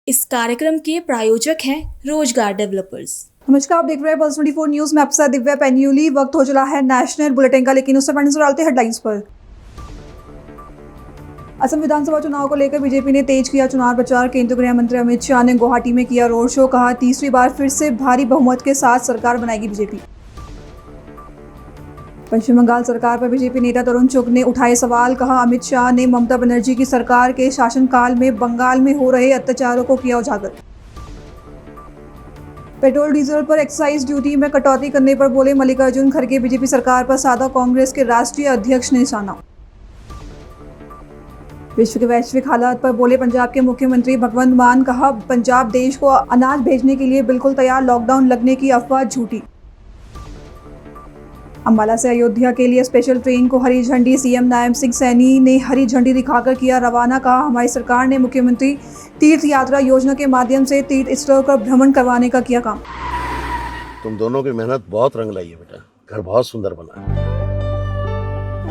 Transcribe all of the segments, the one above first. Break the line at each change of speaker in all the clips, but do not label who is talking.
इस कार्यक्रम के प्रायोजक हैं रोजगार डेवलपर्स।
नमस्कार, आप देख रहे हैं पल्स 24 न्यूज में। आपके साथ दिव्या पेन्यूली। वक्त हो चला है नेशनल बुलेटिन का, लेकिन उससे पहले नजर डालते हैं हेडलाइंस पर। असम विधानसभा चुनाव को लेकर बीजेपी ने तेज किया चुनाव प्रचार। केंद्रीय गृह मंत्री अमित शाह ने गुवाहाटी में किया रोड शो। कहा, तीसरी बार फिर से भारी बहुमत के साथ सरकार बनाएगी बीजेपी। पश्चिम बंगाल सरकार पर बीजेपी नेता तरुण चुग ने उठाए सवाल। कहा, अमित शाह ने ममता बनर्जी की सरकार के शासनकाल में बंगाल में हो रहे अत्याचारों को किया उजागर। पेट्रोल डीजल पर एक्साइज ड्यूटी में कटौती करने पर बोले मल्लिकार्जुन खड़गे। बीजेपी सरकार पर साधा कांग्रेस के राष्ट्रीय अध्यक्ष ने निशाना। विश्व के वैश्विक हालात पर बोले पंजाब के मुख्यमंत्री भगवंत मान। कहा, पंजाब देश को अनाज भेजने के लिए बिल्कुल तैयार, लॉकडाउन लगने की अफवाह झूठी। अंबाला से अयोध्या के लिए स्पेशल ट्रेन को हरी झंडी। सीएम नायब सिंह सैनी ने हरी झंडी दिखाकर किया रवाना। कहा, हमारी सरकार ने मुख्यमंत्री तीर्थ यात्रा योजना के माध्यम से तीर्थ स्थलों का भ्रमण करवाने का किया काम।
तुम दोनों की मेहनत बहुत रंग लाई है बेटा, घर बहुत सुंदर बना है।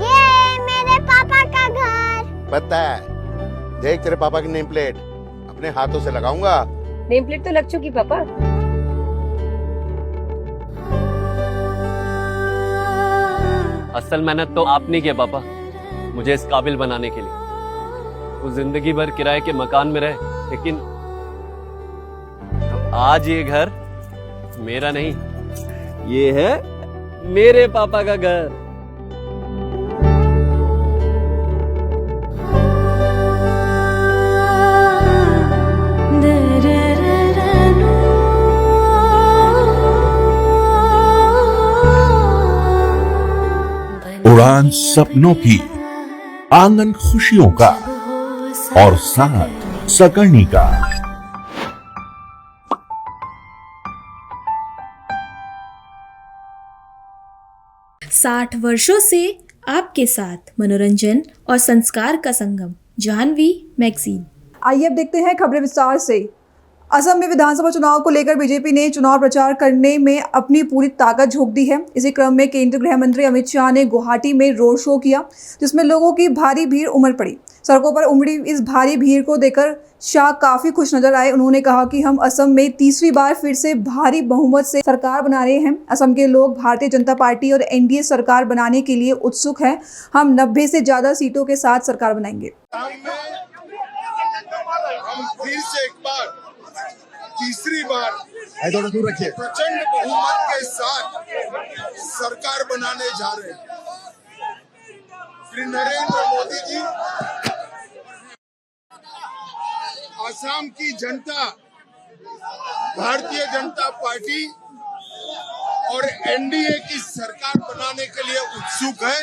ये मेरे पापा का घर।
पता है, देख तेरे पापा की नेम प्लेट अपने हाथों से लगाऊंगा।
नेम प्लेट तो लग चुकी पापा।
असल मेहनत तो आपने की है पापा, मुझे इस काबिल बनाने के लिए। वो जिंदगी भर किराए के मकान में रहे, लेकिन आज ये घर मेरा नहीं, ये है मेरे पापा का घर।
उड़ान सपनों की, आंगन खुशियों का और साथ सकर्णी का।
60 वर्षों से आपके साथ मनोरंजन और संस्कार का संगम, जाह्नवी मैगजीन।
आइए अब देखते हैं खबरें विस्तार से। असम में विधानसभा चुनाव को लेकर बीजेपी ने चुनाव प्रचार करने में अपनी पूरी ताकत झोंक दी है। इसी क्रम में केंद्रीय गृह मंत्री अमित शाह ने गुवाहाटी में रोड शो किया, जिसमें लोगों की भारी भीड़ उमड़ पड़ी। सड़कों पर उमड़ी इस भारी भीड़ को देखकर शाह काफी खुश नजर आए। उन्होंने कहा कि हम असम में तीसरी बार फिर से भारी बहुमत से सरकार बना रहे हैं। असम के लोग भारतीय जनता पार्टी और एनडीए सरकार बनाने के लिए उत्सुक हैं। हम 90 से ज्यादा सीटों के साथ सरकार बनाएंगे।
हम फिर से एक बार तीसरी बार प्रचंड बहुमत के साथ सरकार बनाने जा रहे हैं। श्री नरेंद्र मोदी जी, असम की जनता भारतीय जनता पार्टी और एनडीए की सरकार बनाने के लिए उत्सुक है।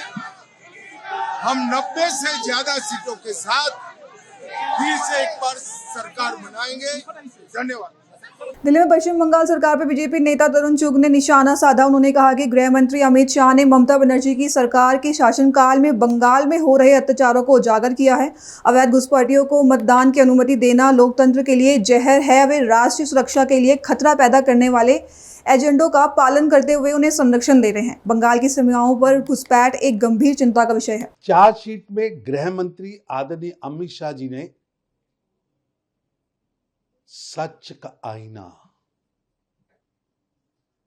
हम 90 से ज्यादा सीटों के साथ फिर से एक बार सरकार बनाएंगे। धन्यवाद।
दिल्ली में पश्चिम बंगाल सरकार पर बीजेपी नेता तरुण चुग ने निशाना साधा। उन्होंने कहा कि गृह मंत्री अमित शाह ने ममता बनर्जी की सरकार के शासनकाल में बंगाल में हो रहे अत्याचारों को उजागर किया है। अवैध घुसपैठियों को मतदान की अनुमति देना लोकतंत्र के लिए जहर है। वे राष्ट्रीय सुरक्षा के लिए खतरा पैदा करने वाले एजेंडों का पालन करते हुए उन्हें संरक्षण दे रहे हैं। बंगाल की सीमाओं पर घुसपैठ एक गंभीर चिंता का विषय है।
चार्जशीट में गृह मंत्री आदरणीय अमित शाह जी ने सच का आईना,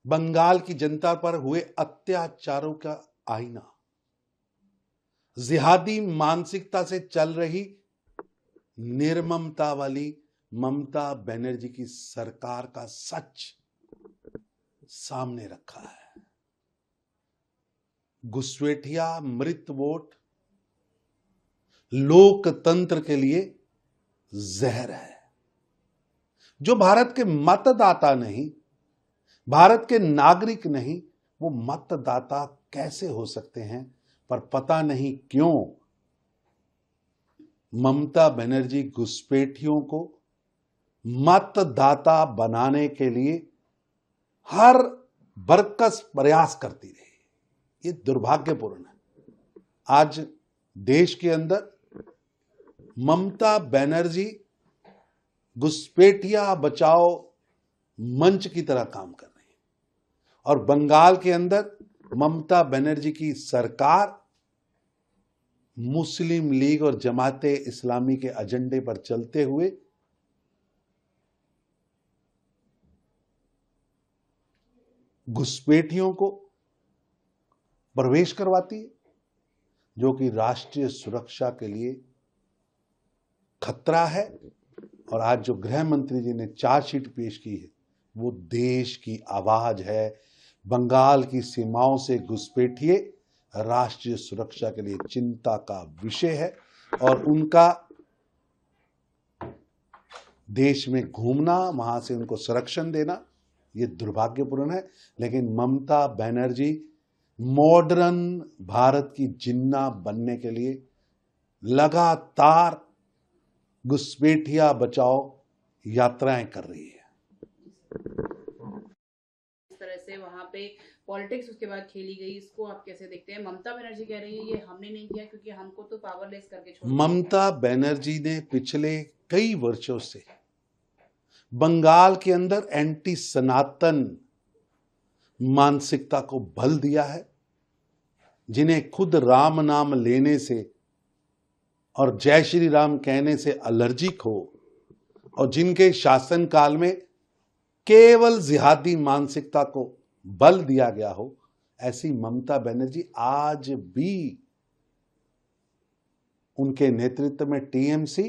बंगाल की जनता पर हुए अत्याचारों का आईना, जिहादी मानसिकता से चल रही निर्ममता वाली ममता बनर्जी की सरकार का सच सामने रखा है। घुसपैठिया मृत वोट लोकतंत्र के लिए जहर है। जो भारत के मतदाता नहीं, भारत के नागरिक नहीं, वो मतदाता कैसे हो सकते हैं? पर पता नहीं क्यों ममता बनर्जी घुसपैठियों को मतदाता बनाने के लिए हर बरकस प्रयास करती रही। ये दुर्भाग्यपूर्ण है। आज देश के अंदर ममता बनर्जी घुसपैठिया बचाओ मंच की तरह काम कर रही है और बंगाल के अंदर ममता बनर्जी की सरकार मुस्लिम लीग और जमाते इस्लामी के एजेंडे पर चलते हुए घुसपैठियों को प्रवेश करवाती है, जो कि राष्ट्रीय सुरक्षा के लिए खतरा है। और आज जो गृह मंत्री जी ने चार्जशीट पेश की है वो देश की आवाज है। बंगाल की सीमाओं से घुसपैठिए राष्ट्रीय सुरक्षा के लिए चिंता का विषय है और उनका देश में घूमना, वहां से उनको संरक्षण देना, ये दुर्भाग्यपूर्ण है। लेकिन ममता बनर्जी मॉडर्न भारत की जिन्ना बनने के लिए लगातार घुसपैठिया बचाओ यात्राएं कर रही है।
इस तरह से वहां पे पॉलिटिक्स उसके बाद खेली गई, इसको आप कैसे देखते हैं? ममता बनर्जी कह रही है ये हमने नहीं किया क्योंकि हमको तो पावरलेस करके छोड़ दिया।
ममता बनर्जी ने पिछले कई वर्षों से बंगाल के अंदर एंटी सनातन मानसिकता को बल दिया है, जिन्हें खुद राम नाम लेने से और जय श्री राम कहने से एलर्जिक हो और जिनके शासनकाल में केवल जिहादी मानसिकता को बल दिया गया हो, ऐसी ममता बनर्जी आज भी उनके नेतृत्व में टीएमसी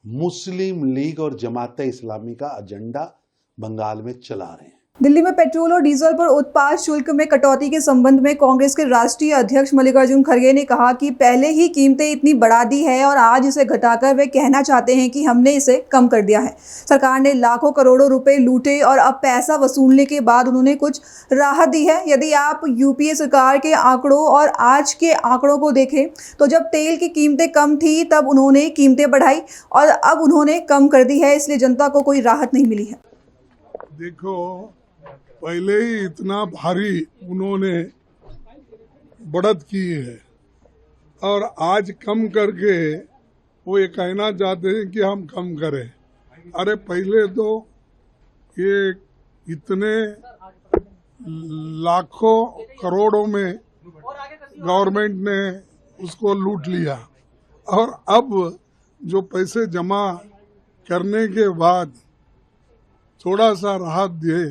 मुस्लिम लीग और जमाते इस्लामी का एजेंडा बंगाल में चला रहे हैं।
दिल्ली में पेट्रोल और डीजल पर उत्पाद शुल्क में कटौती के संबंध में कांग्रेस के राष्ट्रीय अध्यक्ष मल्लिकार्जुन खड़गे ने कहा कि पहले ही कीमतें इतनी बढ़ा दी है और आज इसे घटाकर वे कहना चाहते हैं कि हमने इसे कम कर दिया है। सरकार ने लाखों करोड़ों रुपए लूटे और अब पैसा वसूलने के बाद उन्होंने कुछ राहत दी है। यदि आप यूपीए सरकार के आंकड़ों और आज के आंकड़ों को देखें तो जब तेल की कीमतें कम थी तब उन्होंने कीमतें बढ़ाई और अब उन्होंने कम कर दी है, इसलिए जनता को कोई राहत नहीं मिली है।
देखो, पहले ही इतना भारी उन्होंने बढ़त की है और आज कम करके वो ये कहना चाहते हैं कि हम कम करें। अरे पहले तो ये इतने लाखों करोड़ों में गवर्नमेंट ने उसको लूट लिया और अब जो पैसे जमा करने के बाद थोड़ा सा राहत दिए।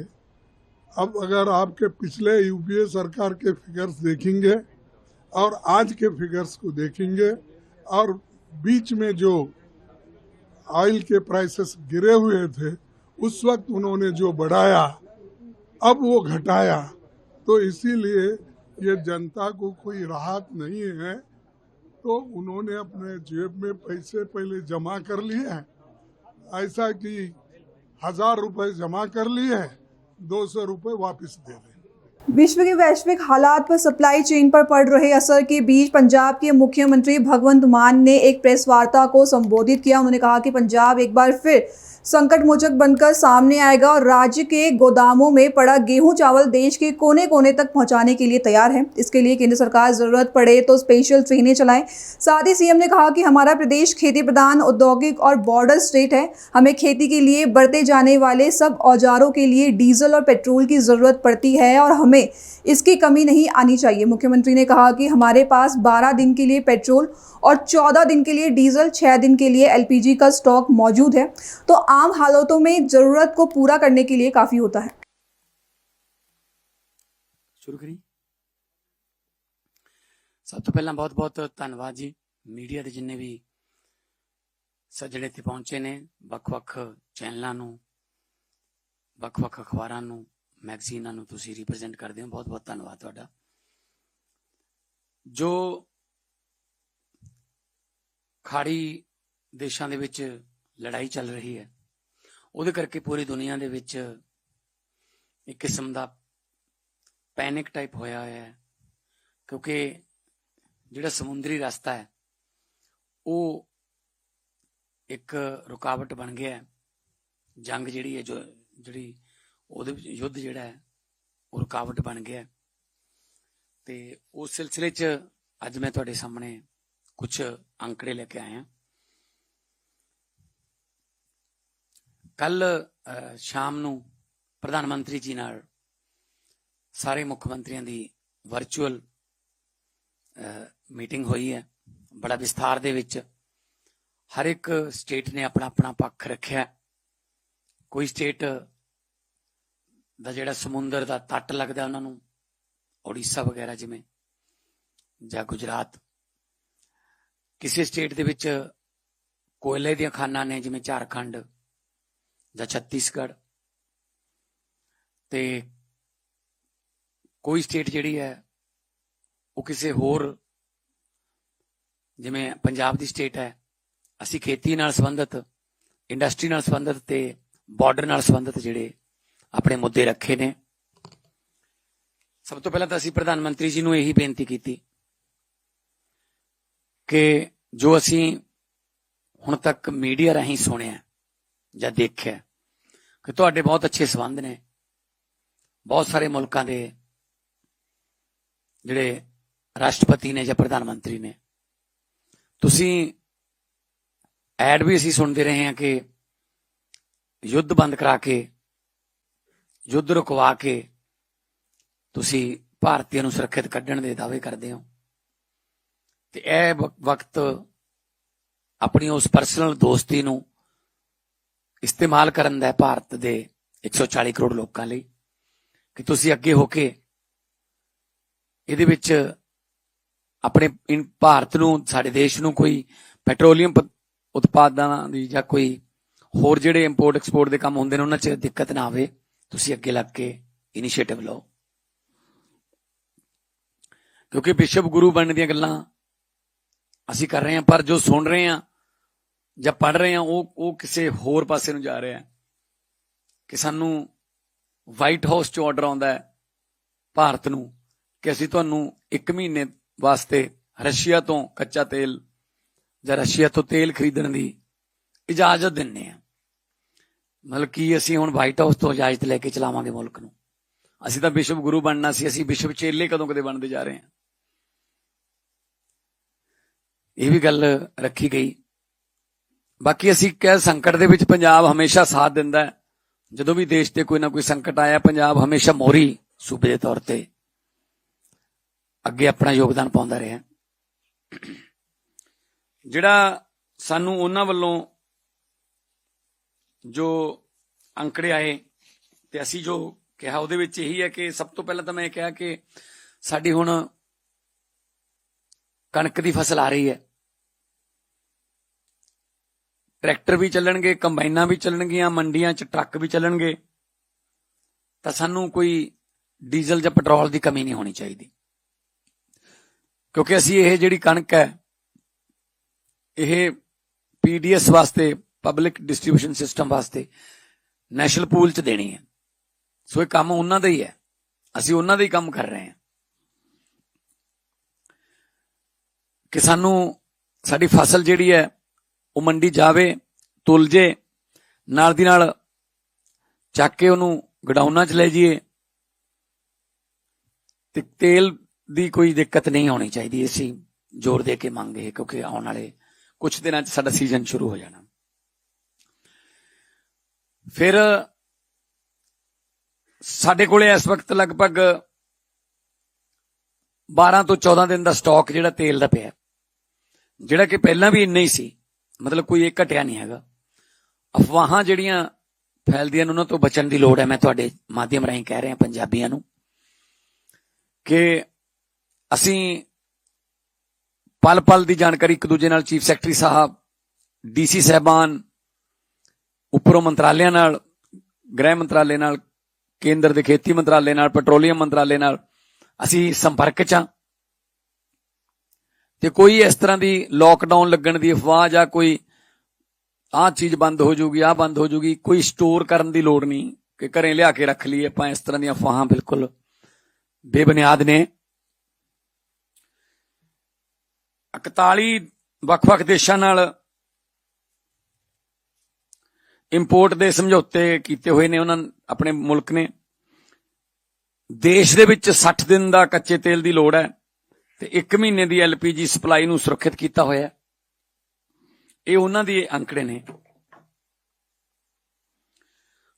अब अगर आपके पिछले यूपीए सरकार के फिगर्स देखेंगे और आज के फिगर्स को देखेंगे और बीच में जो ऑयल के प्राइसेस गिरे हुए थे उस वक्त उन्होंने जो बढ़ाया अब वो घटाया, तो इसीलिए ये जनता को कोई राहत नहीं है। तो उन्होंने अपने जेब में पैसे पहले जमा कर लिए, ऐसा कि 1000 रुपए जमा कर लिए, 200 रुपए वापस दे दें।
विश्व के वैश्विक हालात पर सप्लाई चेन पर पड़ रहे असर के बीच पंजाब के मुख्यमंत्री भगवंत मान ने एक प्रेस वार्ता को संबोधित किया। उन्होंने कहा कि पंजाब एक बार फिर संकट मोचक बनकर सामने आएगा और राज्य के गोदामों में पड़ा गेहूं चावल देश के कोने कोने तक पहुंचाने के लिए तैयार है। इसके लिए केंद्र सरकार जरूरत पड़े तो स्पेशल ट्रेनें चलाए। साथ ही सीएम ने कहा कि हमारा प्रदेश खेती प्रधान, औद्योगिक और बॉर्डर स्टेट है। हमें खेती के लिए बरते जाने वाले सब औजारों के लिए डीजल और पेट्रोल की जरूरत पड़ती है और हमें इसकी कमी नहीं आनी चाहिए। मुख्यमंत्री ने कहा कि हमारे पास 12 दिन के लिए पेट्रोल और 14 दिन के लिए डीजल, 6 दिन के लिए एलपीजी का स्टॉक मौजूद है, तो आम हालातों में जरूरत को पूरा करने के लिए काफी होता है।
शुरू करिए। सब तो पहला बहुत बहुत धन्यवाद जी मीडिया के जिन्ने भी सज्जण इत्थे पहुंचे ने, ਵੱਖ-ਵੱਖ चैनलों ਨੂੰ, ਵੱਖ-ਵੱਖ अखबारों ਨੂੰ, मैगजीनों ਨੂੰ ਤੁਸੀਂ रिप्रजेंट करते हो, बहुत बहुत धन्यवाद ਤੁਹਾਡਾ। जो खाड़ी देशों ਦੇ ਵਿੱਚ लड़ाई चल रही है ਉਹਦੇ ਕਰਕੇ पूरी दुनिया ਦੇ ਵਿੱਚ एक किस्म ਦਾ पैनिक टाइप होया है, क्योंकि ਜਿਹੜਾ समुद्री रास्ता है वो एक रुकावट बन गया है। जंग ਜਿਹੜੀ है, जो ਜਿਹੜੀ ਉਹਦੇ ਵਿੱਚ युद्ध ਜਿਹੜਾ है वो रुकावट बन गया है। ਤੇ उस सिलसिले 'ਚ ਅੱਜ मैं ਤੁਹਾਡੇ सामने कुछ अंकड़े लेके आए हैं। कल शाम ਨੂੰ प्रधानमंत्री जी नाल सारे मुख्यमंत्रियों की वर्चुअल मीटिंग हुई है। बड़ा विस्तार दे विच हर एक स्टेट ने अपना अपना पक्ष रखा। कोई स्टेट ਦਾ ਜਿਹੜਾ ਸਮੁੰਦਰ ਦਾ ਤੱਟ ਲੱਗਦਾ ਉਹਨਾਂ ਨੂੰ, ਉੜੀਸਾ ਵਗੈਰਾ ਜਿਵੇਂ, ਜਾਂ ਗੁਜਰਾਤ, ਕਿਸੇ ਸਟੇਟ ਦੇ ਵਿੱਚ ਕੋਇਲੇ ਦੀਆਂ ਖਾਨਾਂ ਨੇ ਜਿਵੇਂ ਝਾਰਖੰਡ ਜਾਂ ਛੱਤੀਸਗੜ੍ਹ, ਤੇ ਕੋਈ ਸਟੇਟ ਜਿਹੜੀ ਹੈ ਉਹ ਕਿਸੇ ਹੋਰ, ਜਿਵੇਂ ਪੰਜਾਬ ਦੀ ਸਟੇਟ ਹੈ, ਅਸੀਂ ਖੇਤੀ ਨਾਲ ਸੰਬੰਧਿਤ, ਇੰਡਸਟਰੀ ਨਾਲ ਸੰਬੰਧਿਤ ਤੇ ਬਾਰਡਰ ਨਾਲ ਸੰਬੰਧਿਤ ਜਿਹੜੇ ਆਪਣੇ ਮੁੱਦੇ ਰੱਖੇ ਨੇ। ਸਭ ਤੋਂ ਪਹਿਲਾਂ ਤਾਂ ਅਸੀਂ ਪ੍ਰਧਾਨ ਮੰਤਰੀ ਜੀ ਨੂੰ ਇਹੀ ਬੇਨਤੀ ਕੀਤੀ ਕਿ ਜੋ ਅਸੀਂ ਹੁਣ ਤੱਕ ਮੀਡੀਆ ਰਾਹੀਂ ਸੁਣਿਆ ਜਾਂ ਦੇਖਿਆ ਕਿ ਤੁਹਾਡੇ ਬਹੁਤ ਅੱਛੇ ਸੰਬੰਧ ਨੇ ਬਹੁਤ ਸਾਰੇ ਮੁਲਕਾਂ ਦੇ ਜਿਹੜੇ ਰਾਸ਼ਟਰਪਤੀ ਨੇ ਜਾਂ ਪ੍ਰਧਾਨ ਮੰਤਰੀ ਨੇ। ਤੁਸੀਂ ਐਡ ਵੀ ਅਸੀਂ ਸੁਣਦੇ ਰਹੇ ਹਾਂ ਕਿ ਯੁੱਧ ਬੰਦ ਕਰਾ ਕੇ, ਯੁੱਧ ਰੁਕਵਾ ਕੇ ਤੁਸੀਂ ਭਾਰਤੀਆਂ ਨੂੰ ਸੁਰੱਖਿਅਤ ਕੱਢਣ ਦੇ ਦਾਅਵੇ ਕਰਦੇ ਹੋ, ਤੇ ਇਹ ਵਕਤ ਆਪਣੀ ਉਸ ਪਰਸਨਲ ਦੋਸਤੀ ਨੂੰ ਇਸਤੇਮਾਲ ਕਰਨ ਦਾ ਭਾਰਤ ਦੇ 140 ਕਰੋੜ ਲੋਕਾਂ ਲਈ ਕਿ ਤੁਸੀਂ ਅੱਗੇ ਹੋ ਕੇ ਇਹਦੇ ਵਿੱਚ ਆਪਣੇ ਭਾਰਤ ਨੂੰ, ਸਾਡੇ ਦੇਸ਼ ਨੂੰ ਕੋਈ ਪੈਟਰੋਲੀਅਮ ਉਤਪਾਦਾਂ ਦੀ ਜਾਂ ਕੋਈ ਹੋਰ ਜਿਹੜੇ ਇੰਪੋਰਟ ਐਕਸਪੋਰਟ ਦੇ ਕੰਮ ਹੁੰਦੇ ਨੇ ਉਹਨਾਂ 'ਚ ਦਿੱਕਤ ਨਾ ਆਵੇ। ਤੁਸੀਂ ਅੱਗੇ ਲੱਗ ਕੇ ਇਨੀਸ਼ੀਏਟਿਵ ਲਓ, ਕਿਉਂਕਿ ਵਿਸ਼ਵ ਗੁਰੂ ਬਣਨ ਦੀਆਂ ਗੱਲਾਂ ਅਸੀਂ ਕਰ ਰਹੇ ਹਾਂ, ਪਰ ਜੋ ਸੁਣ ਰਹੇ ਹਾਂ ਜਾਂ ਪੜ੍ਹ ਰਹੇ ਹਾਂ ਉਹ ਕਿਸੇ ਹੋਰ ਪਾਸੇ ਨੂੰ ਜਾ ਰਿਹਾ ਕਿ ਸਾਨੂੰ ਵਾਈਟ ਹਾਊਸ 'ਚ ਆਰਡਰ ਆਉਂਦਾ ਹੈ ਭਾਰਤ ਨੂੰ ਕਿ ਅਸੀਂ ਤੁਹਾਨੂੰ 1 ਮਹੀਨੇ ਵਾਸਤੇ ਰਸ਼ੀਆ ਤੋਂ ਕੱਚਾ ਤੇਲ ਜਾਂ ਰਸ਼ੀਆ ਤੋਂ ਤੇਲ ਖਰੀਦਣ ਦੀ ਇਜਾਜ਼ਤ ਦਿੰਦੇ ਹਾਂ। ਮਤਲਬ ਕਿ ਅਸੀਂ ਹੁਣ ਵਾਈਟ ਹਾਊਸ ਤੋਂ ਇਜਾਜ਼ਤ ਲੈ ਕੇ ਚਲਾਵਾਂਗੇ ਮੁਲਕ ਨੂੰ। ਅਸੀਂ ਤਾਂ ਵਿਸ਼ਵ ਗੁਰੂ ਬਣਨਾ ਸੀ, ਅਸੀਂ ਵਿਸ਼ਵ ਚੇਲੇ ਕਦੋਂ ਕਦੇ ਬਣਦੇ ਜਾ ਰਹੇ ਹਾਂ। ਇਹ ਵੀ ਗੱਲ ਰੱਖੀ ਗਈ। ਬਾਕੀ ਅਸੀਂ ਕਹਿ, ਸੰਕਟ ਦੇ ਵਿੱਚ ਪੰਜਾਬ ਹਮੇਸ਼ਾ ਸਾਥ ਦਿੰਦਾ ਹੈ। ਜਦੋਂ ਵੀ ਦੇਸ਼ ਤੇ ਕੋਈ ਨਾ ਕੋਈ ਸੰਕਟ ਆਇਆ, ਪੰਜਾਬ ਹਮੇਸ਼ਾ ਮੋਹਰੀ ਸੂਬੇ ਦੇ ਤੌਰ ਤੇ ਅੱਗੇ ਆਪਣਾ ਯੋਗਦਾਨ ਪਾਉਂਦਾ ਰਿਹਾ। ਜਿਹੜਾ ਸਾਨੂੰ ਉਹਨਾਂ ਵੱਲੋਂ ਜੋ ਅੰਕੜੇ ਆਏ ਤੇ ਅਸੀਂ ਜੋ ਕਿਹਾ ਉਹਦੇ ਵਿੱਚ ਇਹੀ ਹੈ ਕਿ ਸਭ ਤੋਂ ਪਹਿਲਾਂ ਤਾਂ ਮੈਂ ਇਹ ਕਿਹਾ ਕਿ ਸਾਡੀ ਹੁਣ ਕਣਕ ਦੀ ਫਸਲ ਆ ਰਹੀ ਹੈ, ਟਰੈਕਟਰ ਵੀ ਚੱਲਣਗੇ, ਕੰਬਾਈਨਾਂ ਵੀ ਚੱਲਣਗੀਆਂ, ਮੰਡੀਆਂ 'ਚ ਟਰੱਕ ਵੀ ਚੱਲਣਗੇ, ਤਾਂ ਸਾਨੂੰ ਕੋਈ ਡੀਜ਼ਲ ਜਾਂ ਪੈਟਰੋਲ ਦੀ ਕਮੀ ਨਹੀਂ ਹੋਣੀ ਚਾਹੀਦੀ। ਕਿਉਂਕਿ ਅਸੀਂ ਇਹ ਜਿਹੜੀ ਕਣਕ ਹੈ ਇਹ ਪੀਡੀਐਸ ਵਾਸਤੇ, ਪਬਲਿਕ ਡਿਸਟ੍ਰੀਬਿਊਸ਼ਨ ਸਿਸਟਮ ਵਾਸਤੇ ਨੈਸ਼ਨਲ ਪੂਲ 'ਚ ਦੇਣੀ ਹੈ। ਸੋ ਇਹ ਕੰਮ ਉਹਨਾਂ ਦਾ ਹੀ ਹੈ, ਅਸੀਂ ਉਹਨਾਂ ਦਾ ਹੀ ਕੰਮ ਕਰ ਰਹੇ ਹਾਂ ਕਿ ਸਾਨੂੰ ਸਾਡੀ ਫਸਲ ਜਿਹੜੀ ਹੈ ਉਹ ਮੰਡੀ ਜਾਵੇ, ਤੁਲ ਜੇ, ਨਾਲ ਦੀ ਨਾਲ ਚੱਕ ਕੇ ਉਹਨੂੰ ਗਡਾਊਨਾਂ 'ਚ ਲੈ ਜਾਈਏ, ਤੇ ਤੇਲ ਦੀ ਕੋਈ ਦਿੱਕਤ ਨਹੀਂ ਹੋਣੀ ਚਾਹੀਦੀ। ਅਸੀਂ ਜ਼ੋਰ ਦੇ ਕੇ ਮੰਗ ਇਹ, ਕਿਉਂਕਿ ਆਉਣ ਵਾਲੇ ਕੁਝ ਦਿਨਾਂ 'ਚ ਸਾਡਾ ਸੀਜ਼ਨ ਸ਼ੁਰੂ ਹੋ ਜਾਣਾ। ਫਿਰ ਸਾਡੇ ਕੋਲੇ ਇਸ ਵਕਤ ਲਗਭਗ 12 ਤੋਂ 14 ਦਿਨ ਦਾ ਸਟਾਕ ਜਿਹੜਾ ਤੇਲ ਦਾ ਪਿਆ, ਜਿਹੜਾ ਕਿ ਪਹਿਲਾਂ ਵੀ ਇੰਨਾ ਹੀ ਸੀ, ਮਤਲਬ ਕੋਈ ਇਹ ਘਟਿਆ ਨਹੀਂ ਹੈਗਾ। ਅਫਵਾਹਾਂ ਜਿਹੜੀਆਂ ਫੈਲਦੀਆਂ ਨੇ ਉਹਨਾਂ ਤੋਂ ਬਚਣ ਦੀ ਲੋੜ ਹੈ। ਮੈਂ ਤੁਹਾਡੇ ਮਾਧਿਅਮ ਰਾਹੀਂ ਕਹਿ ਰਿਹਾ ਪੰਜਾਬੀਆਂ ਨੂੰ ਕਿ ਅਸੀਂ ਪਲ ਪਲ ਦੀ ਜਾਣਕਾਰੀ ਇੱਕ ਦੂਜੇ ਨਾਲ, ਚੀਫ ਸੈਕਟਰੀ ਸਾਹਿਬ, ਡੀਸੀ ਸਾਹਿਬਾਨ, ਉੱਪਰੋਂ ਮੰਤਰਾਲਿਆਂ ਨਾਲ, ਗ੍ਰਹਿ ਮੰਤਰਾਲੇ ਨਾਲ, ਕੇਂਦਰ ਦੇ ਖੇਤੀ ਮੰਤਰਾਲੇ ਨਾਲ, ਪੈਟਰੋਲੀਅਮ ਮੰਤਰਾਲੇ ਨਾਲ ਅਸੀਂ ਸੰਪਰਕ 'ਚ ਹਾਂ। ਤੇ ਕੋਈ ਇਸ ਤਰ੍ਹਾਂ ਦੀ ਲੋਕਡਾਊਨ ਲੱਗਣ ਦੀ ਅਫਵਾਹ ਜਾਂ ਕੋਈ ਆਹ ਚੀਜ਼ ਬੰਦ ਹੋ ਜਾਊਗੀ, ਆਹ ਬੰਦ ਹੋ ਜਾਊਗੀ, ਕੋਈ ਸਟੋਰ ਕਰਨ ਦੀ ਲੋੜ ਨਹੀਂ ਕਿ ਘਰੇ ਲਿਆ ਕੇ ਰੱਖ ਲਈਏ ਆਪਾਂ। ਇਸ ਤਰ੍ਹਾਂ ਦੀਆਂ ਅਫਵਾਹਾਂ ਬਿਲਕੁਲ ਬੇਬੁਨਿਆਦ ਨੇ। 41 ਵੱਖ-ਵੱਖ ਦੇਸ਼ਾਂ ਨਾਲ ਇੰਪੋਰਟ ਦੇ ਸਮਝੌਤੇ ਕੀਤੇ ਹੋਏ ਨੇ ਉਹਨਾਂ ਆਪਣੇ ਮੁਲਕ ਨੇ। ਦੇਸ਼ ਦੇ ਵਿੱਚ 60 ਦਿਨ ਦਾ ਕੱਚੇ ਤੇਲ ਦੀ ਲੋੜ ਹੈ ਤੇ 1 ਮਹੀਨੇ ਦੀ LPG ਸਪਲਾਈ ਨੂੰ ਸੁਰੱਖਿਅਤ ਕੀਤਾ ਹੋਇਆ। ਇਹ ਉਹਨਾਂ ਦੇ ਅੰਕੜੇ ਨੇ।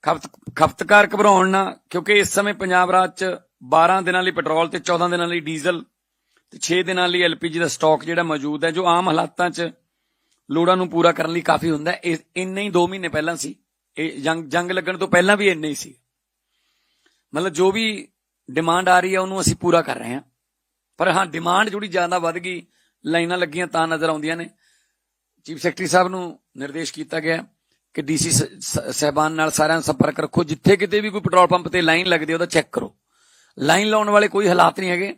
ਖਪਤਕਾਰ ਘਬਰਾਉਣ ਨਾ, ਕਿਉਂਕਿ ਇਸ ਸਮੇਂ ਪੰਜਾਬ ਰਾਜ 'ਚ 12 ਦਿਨਾਂ ਲਈ ਪੈਟਰੋਲ ਤੇ 14 ਦਿਨਾਂ ਲਈ ਡੀਜ਼ਲ ਤੇ 6 ਦਿਨਾਂ ਲਈ LPG ਦਾ ਸਟਾਕ ਜਿਹੜਾ ਮੌਜੂਦ ਹੈ, ਜੋ ਆਮ ਹਾਲਾਤਾਂ 'ਚ ਲੋੜਾਂ ਨੂੰ ਪੂਰਾ ਕਰਨ ਲਈ ਕਾਫੀ ਹੁੰਦਾ ਹੈ। ਇੰਨੇ ਹੀ 2 ਮਹੀਨੇ ਪਹਿਲਾਂ ਸੀ, ਇਹ ਜੰਗ ਲੱਗਣ ਤੋਂ ਪਹਿਲਾਂ ਵੀ ਇੰਨੇ ਹੀ ਸੀ। मतलब जो भी डिमांड आ रही है ਉਹਨੂੰ ਅਸੀਂ ਪੂਰਾ ਕਰ ਰਹੇ ਹਾਂ। ਪਰ ਹਾਂ ਡਿਮਾਂਡ ਜਿਹੜੀ ਜ਼ਿਆਦਾ ਵੱਧ ਗਈ, ਲਾਈਨਾਂ ਲੱਗੀਆਂ ਤਾਂ ਨਜ਼ਰ ਆਉਂਦੀਆਂ ਨੇ। ਚੀਫ ਸੈਕਟਰੀ ਸਾਹਿਬ ਨੂੰ ਨਿਰਦੇਸ਼ ਕੀਤਾ ਗਿਆ ਕਿ ਡੀਸੀ ਸਾਹਿਬਾਨ ਨਾਲ ਸਾਰਿਆਂ ਨੂੰ ਸੰਪਰਕ ਰੱਖੋ, ਜਿੱਥੇ ਕਿਤੇ ਵੀ ਕੋਈ ਪੈਟਰੋਲ ਪੰਪ ਤੇ ਲਾਈਨ ਲੱਗਦੀ ਉਹਦਾ ਚੈੱਕ ਕਰੋ। ਲਾਈਨ ਲਾਉਣ ਵਾਲੇ ਕੋਈ ਹਾਲਾਤ ਨਹੀਂ ਹੈਗੇ,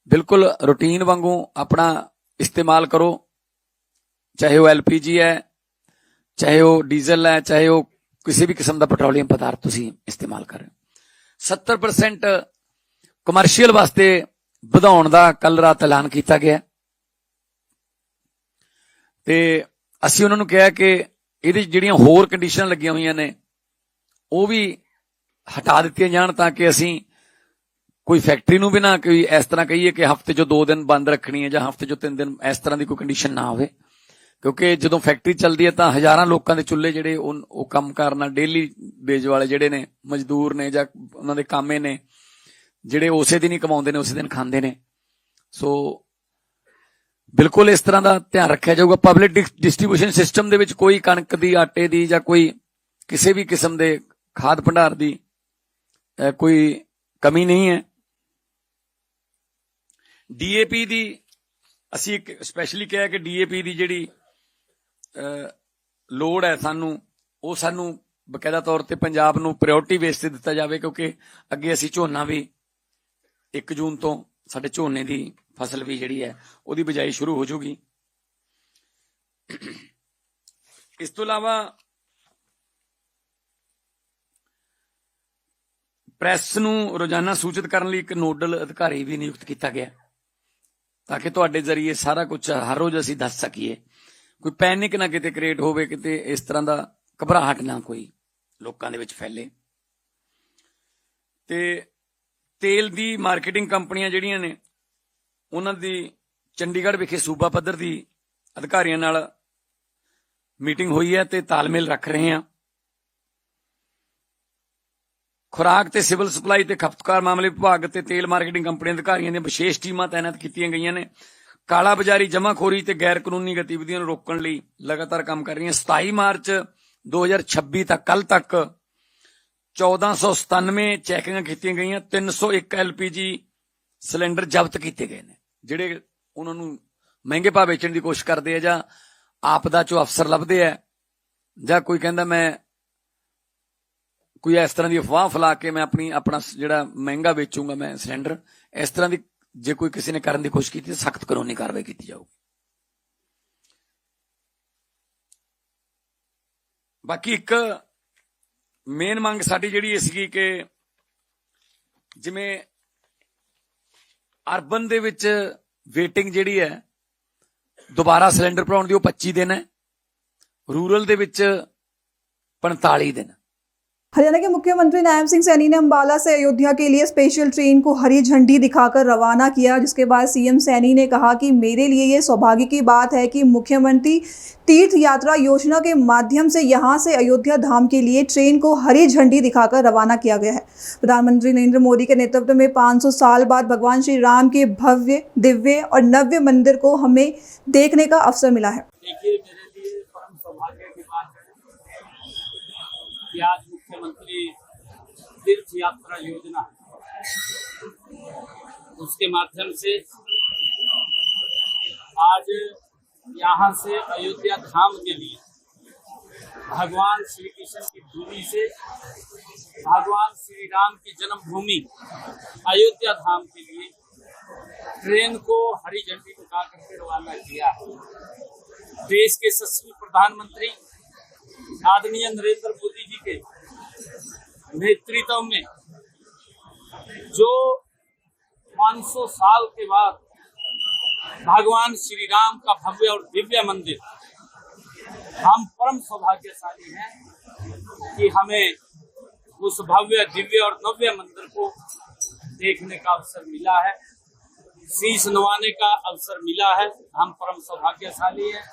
ਬਿਲਕੁਲ ਰੂਟੀਨ ਵਾਂਗੂ ਆਪਣਾ ਇਸਤੇਮਾਲ ਕਰੋ, ਚਾਹੇ ਉਹ LPG ਹੈ, ਚਾਹੇ ਉਹ ਡੀਜ਼ਲ ਹੈ, ਚਾਹੇ ਉਹ ਕਿਸੇ ਵੀ ਕਿਸਮ ਦਾ ਪੈਟਰੋਲੀਅਮ ਪਦਾਰਥ ਤੁਸੀਂ ਇਸਤੇਮਾਲ ਕਰ ਰਹੇ ਹੋ। 70% ਕਮਰਸ਼ੀਅਲ ਵਾਸਤੇ ਵਧਾਉਣ ਦਾ ਕੱਲ ਰਾਤ ਐਲਾਨ ਕੀਤਾ ਗਿਆ ਤੇ ਅਸੀਂ ਉਹਨਾਂ ਨੂੰ ਕਿਹਾ ਕਿ ਇਹਦੇ ਜਿਹੜੀਆਂ ਹੋਰ ਕੰਡੀਸ਼ਨਾਂ ਲੱਗੀਆਂ ਹੋਈਆਂ ਨੇ ਉਹ ਵੀ ਹਟਾ ਦਿੱਤੀਆਂ ਜਾਣ, ਤਾਂ ਕਿ ਅਸੀਂ ਕੋਈ ਫੈਕਟਰੀ ਨੂੰ ਵੀ ਨਾ ਕੋਈ ਇਸ ਤਰ੍ਹਾਂ ਕਹੀਏ ਕਿ ਹਫ਼ਤੇ 'ਚ 2 ਦਿਨ ਬੰਦ ਰੱਖਣੀ ਹੈ ਜਾਂ ਹਫ਼ਤੇ 'ਚ 3 ਦਿਨ, ਇਸ ਤਰ੍ਹਾਂ ਦੀ ਕੋਈ ਕੰਡੀਸ਼ਨ ਨਾ ਹੋਵੇ। ਕਿਉਂਕਿ ਜਦੋਂ ਫੈਕਟਰੀ ਚੱਲਦੀ ਹੈ ਤਾਂ ਹਜ਼ਾਰਾਂ ਲੋਕਾਂ ਦੇ ਚੁੱਲ੍ਹੇ ਜਿਹੜੇ ਉਹ ਕੰਮ ਕਰਨਾ ਡੇਲੀ ਬੇਜ ਵਾਲੇ ਜਿਹੜੇ ਨੇ ਮਜ਼ਦੂਰ ਨੇ ਜਾਂ ਉਹਨਾਂ ਦੇ ਕਾਮੇ ਨੇ ਜਿਹੜੇ ਉਸੇ ਦਿਨ ਹੀ ਕਮਾਉਂਦੇ ਨੇ ਉਸੇ ਦਿਨ ਖਾਂਦੇ ਨੇ। ਸੋ ਬਿਲਕੁਲ ਇਸ ਤਰ੍ਹਾਂ ਦਾ ਧਿਆਨ ਰੱਖਿਆ ਜਾਊਗਾ। ਪਬਲਿਕ ਡਿਸਟ੍ਰੀਬਿਊਸ਼ਨ ਸਿਸਟਮ ਦੇ ਵਿੱਚ ਕੋਈ ਕਣਕ ਦੀ, ਆਟੇ ਦੀ ਜਾਂ ਕੋਈ ਕਿਸੇ ਵੀ ਕਿਸਮ ਦੇ ਖਾਦ ਭੰਡਾਰ ਦੀ ਕੋਈ ਕਮੀ ਨਹੀਂ ਹੈ। DAP ਦੀ ਅਸੀਂ ਸਪੈਸ਼ਲੀ ਕਿਹਾ ਕਿ DAP ਦੀ ਜਿਹੜੀ ਲੋੜ ਹੈ ਉਹ ਸਾਨੂੰ ਬਕਾਇਦਾ ਤੌਰ ਤੇ ਪੰਜਾਬ ਨੂੰ ਪ੍ਰਾਇੋਰਟੀ ਬੇਸ ਤੇ ਦਿੱਤਾ ਜਾਵੇ, ਕਿਉਂਕਿ ਅੱਗੇ ਅਸੀਂ ਝੋਨਾ ਵੀ 1 ਜੂਨ ਤੋਂ ਸਾਡੇ ਝੋਨੇ ਦੀ ਫਸਲ ਵੀ ਜਿਹੜੀ ਹੈ ਉਹਦੀ ਬਿਜਾਈ ਸ਼ੁਰੂ ਹੋ ਜਾਊਗੀ। ਇਸ ਤੋਂ ਇਲਾਵਾ ਪ੍ਰੈਸ ਨੂੰ ਰੋਜ਼ਾਨਾ ਸੂਚਿਤ ਕਰਨ ਲਈ ਇੱਕ ਨੋਡਲ ਅਧਿਕਾਰੀ ਵੀ ਨਿਯੁਕਤ ਕੀਤਾ ਗਿਆ, ਤਾਂ ਕਿ ਤੁਹਾਡੇ ਜ਼ਰੀਏ ਸਾਰਾ ਕੁਝ ਹਰ ਰੋਜ਼ ਅਸੀਂ ਦੱਸ ਸਕੀਏ, ਕੋਈ ਪੈਨਿਕ ਨਾ ਕਿਤੇ ਕ੍ਰੀਏਟ ਹੋਵੇ, ਕਿਤੇ ਇਸ ਤਰ੍ਹਾਂ ਦਾ ਘਬਰਾਹਟ ਨਾ ਕੋਈ ਲੋਕਾਂ ਦੇ ਵਿੱਚ ਫੈਲੇ। ਤੇ ਤੇਲ ਦੀ ਮਾਰਕੀਟਿੰਗ ਕੰਪਨੀਆਂ ਜਿਹੜੀਆਂ ਨੇ ਉਹਨਾਂ ਦੀ ਚੰਡੀਗੜ੍ਹ ਵਿਖੇ ਸੂਬਾ ਪੱਧਰ ਦੀ ਅਧਿਕਾਰੀਆਂ ਨਾਲ ਮੀਟਿੰਗ ਹੋਈ ਹੈ ਤੇ ਤਾਲਮੇਲ ਰੱਖ ਰਹੇ ਹਾਂ। ਖੁਰਾਕ ਤੇ ਸਿਵਲ ਸਪਲਾਈ ਤੇ ਖਪਤਕਾਰ ਮਾਮਲੇ ਵਿਭਾਗ ਤੇ ਤੇਲ ਮਾਰਕੀਟਿੰਗ ਕੰਪਨੀਆਂ ਦੇ ਅਧਿਕਾਰੀਆਂ ਦੀਆਂ ਵਿਸ਼ੇਸ਼ ਟੀਮਾਂ ਤਾਇਨਾਤ ਕੀਤੀਆਂ ਗਈਆਂ ਨੇ। ਕਾਲਾ ਬਾਜ਼ਾਰੀ, ਜਮਾਖੋਰੀ ਤੇ ਗੈਰ ਕਾਨੂੰਨੀ ਗਤੀਵਿਧੀਆਂ ਨੂੰ ਰੋਕਣ ਲਈ ਲਗਾਤਾਰ ਕੰਮ ਕਰ ਰਹੀਆਂ। 27 ਮਾਰਚ 2026 ਤੱਕ ਕੱਲ ਤੱਕ 1497 ਚੈਕਿੰਗਾਂ ਕੀਤੀਆਂ ਗਈਆਂ। 301 LPG ਸਿਲੰਡਰ ਜ਼ਬਤ ਕੀਤੇ ਗਏ ਨੇ, ਜਿਹੜੇ ਉਹਨਾਂ ਨੂੰ ਮਹਿੰਗੇ ਭਾਅ ਵੇਚਣ ਦੀ ਕੋਸ਼ਿਸ਼ ਕਰਦੇ ਆ ਜਾਂ ਆਪਦਾ ਚੋਂ ਅਫਸਰ ਲੱਭਦੇ ਆ ਜਾਂ ਕੋਈ ਕਹਿੰਦਾ ਮੈਂ ਕੋਈ ਇਸ ਤਰ੍ਹਾਂ ਦੀ ਅਫਵਾਹ ਫੈਲਾ ਕੇ ਮੈਂ ਆਪਣਾ ਜਿਹੜਾ ਮਹਿੰਗਾ ਵੇਚੂੰਗਾ ਮੈਂ ਸਿਲੰਡਰ, ਇਸ ਤਰ੍ਹਾਂ ਦੀ ਜੇ ਕੋਈ ਕਿਸੇ ਨੇ ਕਰਨ ਦੀ ਕੋਸ਼ਿਸ਼ ਕੀਤੀ ਤਾਂ ਸਖਤ ਕਾਨੂੰਨੀ ਕਾਰਵਾਈ ਕੀਤੀ ਜਾਊਗੀ। ਬਾਕੀ ਇੱਕ ਮੇਨ ਮੰਗ ਸਾਡੀ ਜਿਹੜੀ ਸੀਗੀ ਕਿ ਜਿਵੇਂ ਅਰਬਨ ਦੇ ਵਿੱਚ ਵੇਟਿੰਗ ਜਿਹੜੀ ਹੈ ਦੁਬਾਰਾ ਸਿਲੰਡਰ ਭਰਾਉਣ ਦੀ ਉਹ 25 ਦਿਨ ਹੈ, रूरल ਦੇ ਵਿੱਚ 45 दिन।
हरियाणा के मुख्यमंत्री नायब सिंह सैनी ने अंबाला से अयोध्या के लिए स्पेशल ट्रेन को हरी झंडी दिखाकर रवाना किया, जिसके बाद सीएम सैनी ने कहा कि मेरे लिए ये सौभाग्य की बात है कि मुख्यमंत्री तीर्थ यात्रा योजना के माध्यम से यहाँ से अयोध्या धाम के लिए ट्रेन को हरी झंडी दिखाकर रवाना किया गया है। प्रधानमंत्री नरेंद्र मोदी के नेतृत्व में 500 साल बाद भगवान श्री राम के भव्य, दिव्य और नव्य मंदिर को हमें देखने का अवसर मिला है।
देखिए, मेरे लिए परम सौभाग्य की बात है कि आज मुख्यमंत्री तीर्थ यात्रा योजना उसके माध्यम से आज यहाँ से अयोध्या धाम के लिए भगवान श्री कृष्ण की भूमि से भगवान श्री राम की जन्मभूमि अयोध्या धाम के लिए ट्रेन को हरी झंडी दिखा करके रवाना किया है। देश के यशस्वी प्रधानमंत्री आदरणीय नरेंद्र मोदी जी के नेतृत्व में जो 500 साल के बाद भगवान श्री राम का भव्य और दिव्य मंदिर, हम परम सौभाग्यशाली हैं कि हमें उस भव्य, दिव्य और नव्य मंदिर को देखने का अवसर मिला है, शीश नवाने का अवसर मिला है। हम परम सौभाग्यशाली हैं।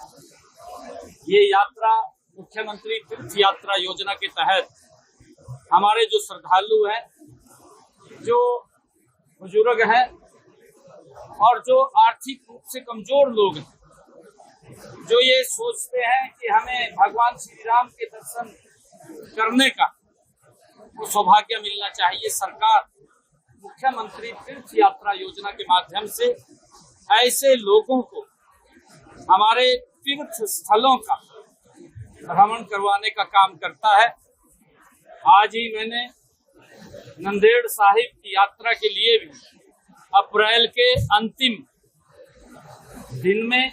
ये यात्रा मुख्यमंत्री तीर्थ यात्रा योजना के तहत हमारे जो श्रद्धालु हैं, जो बुजुर्ग हैं और जो आर्थिक रूप से कमजोर लोग हैं, जो ये सोचते हैं कि हमें भगवान श्री राम के दर्शन करने का को सौभाग्य मिलना चाहिए। सरकार मुख्यमंत्री तीर्थ यात्रा योजना के माध्यम से ऐसे लोगों को हमारे तीर्थ स्थलों का भ्रमण करवाने का काम करता है। आज ही मैंने नंदेड़ साहिब की यात्रा के लिए भी अप्रैल के अंतिम दिन में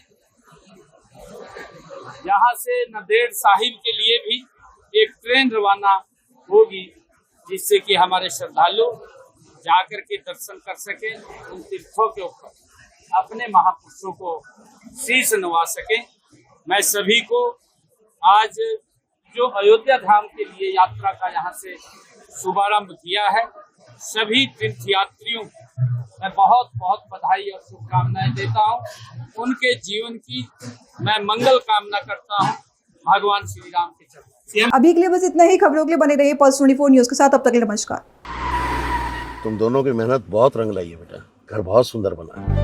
यहाँ से नंदेड़ साहिब के लिए भी एक ट्रेन रवाना होगी, जिससे कि हमारे श्रद्धालु जाकर के दर्शन कर सके, उन तीर्थों के ऊपर अपने महापुरुषों को शीश नवा सके। मैं सभी को आज जो अयोध्या धाम के लिए यात्रा का यहाँ से शुभारंभ किया है, सभी तीर्थयात्रियों को मैं बहुत बहुत बधाई और शुभकामनाएं देता हूँ। उनके जीवन की मैं मंगल कामना करता हूँ भगवान श्री राम के चरणों।
अभी के लिए बस इतना ही। खबरों के लिए बने रहिए पल्स 24 न्यूज के साथ। अब तक के लिए नमस्कार।
तुम दोनों की मेहनत बहुत रंग लाई है बेटा, घर बहुत सुंदर बना है।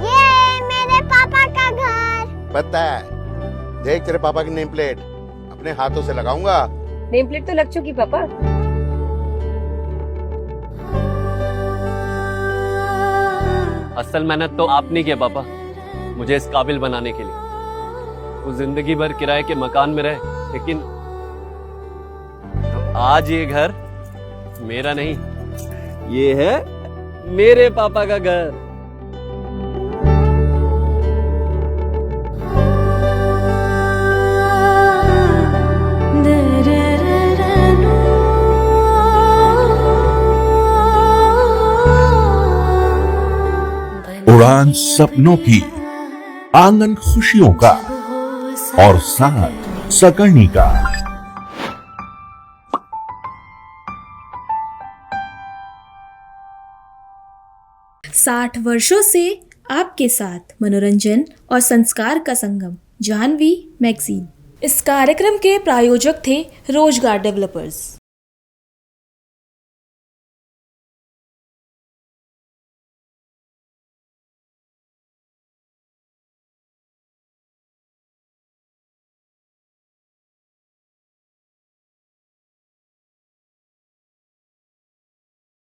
ये मेरे पापा का घर।
पता है, देख तेरे पापा की नेम प्लेट अपने हाथों से लगाऊंगा।
नेम प्लेट तो लग चुकी पापा।
असल मेहनत तो आपने किया पापा, मुझे इस काबिल बनाने के लिए। वो जिंदगी भर किराए के मकान में रहे, लेकिन आज ये घर मेरा नहीं, ये है मेरे पापा का घर।
उड़ान सपनों की, आंगन खुशियों का और साथ सकर्णी का।
60 वर्षों से आपके साथ मनोरंजन और संस्कार का संगम, जाह्नवी मैगजीन। इस कार्यक्रम के प्रायोजक थे रोजगार डेवलपर्स।